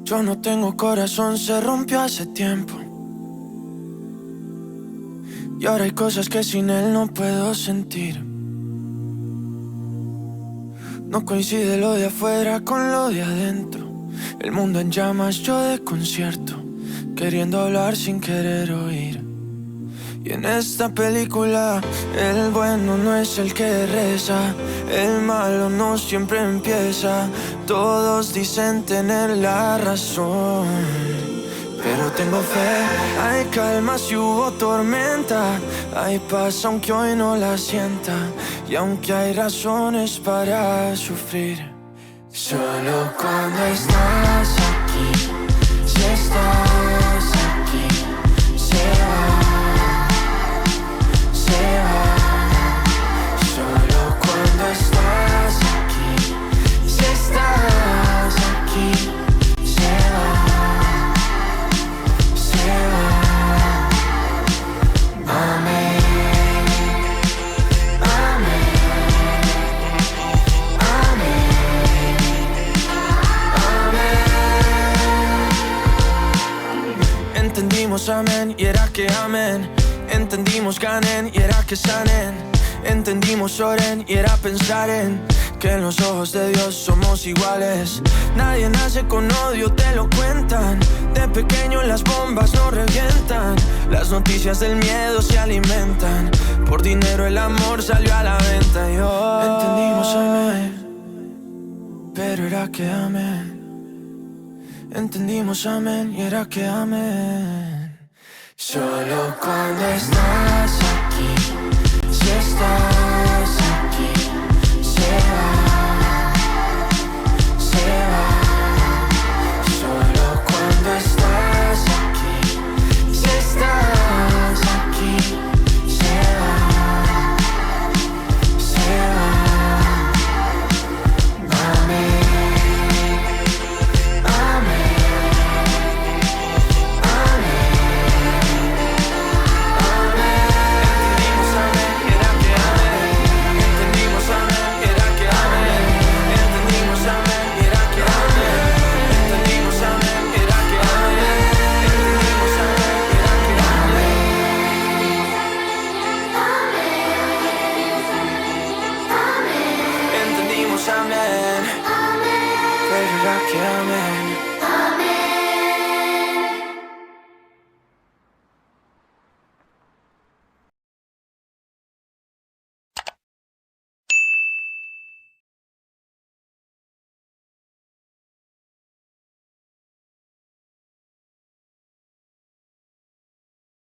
Yo no tengo corazón, se rompió hace tiempo. Y ahora hay cosas que sin él no puedo sentir. No coincide lo de afuera con lo de adentro. El mundo en llamas, yo de concierto, queriendo hablar sin querer oír. Y en esta película, el bueno no es el que reza, el malo no siempre empieza. Todos dicen tener la razón, pero tengo fe. Hay calma si hubo tormenta, hay paz aunque hoy no la sienta. Y aunque hay razones para sufrir, solo cuando estás aquí, si estás aquí, se va. Solo cuando estás aquí, si estás aquí, se va, se va. Amén, amén, amén, amén. Entendimos amén y era que amén. Entendimos ganen y era que sanen. Entendimos oren y era pensar en que en los ojos de Dios somos iguales. Nadie nace con odio, te lo cuentan. De pequeño las bombas no revientan. Las noticias del miedo se alimentan. Por dinero el amor salió a la venta. Y entendimos amén, pero era que amén. Entendimos amén y era que amén. Solo cuando estás aquí, si estás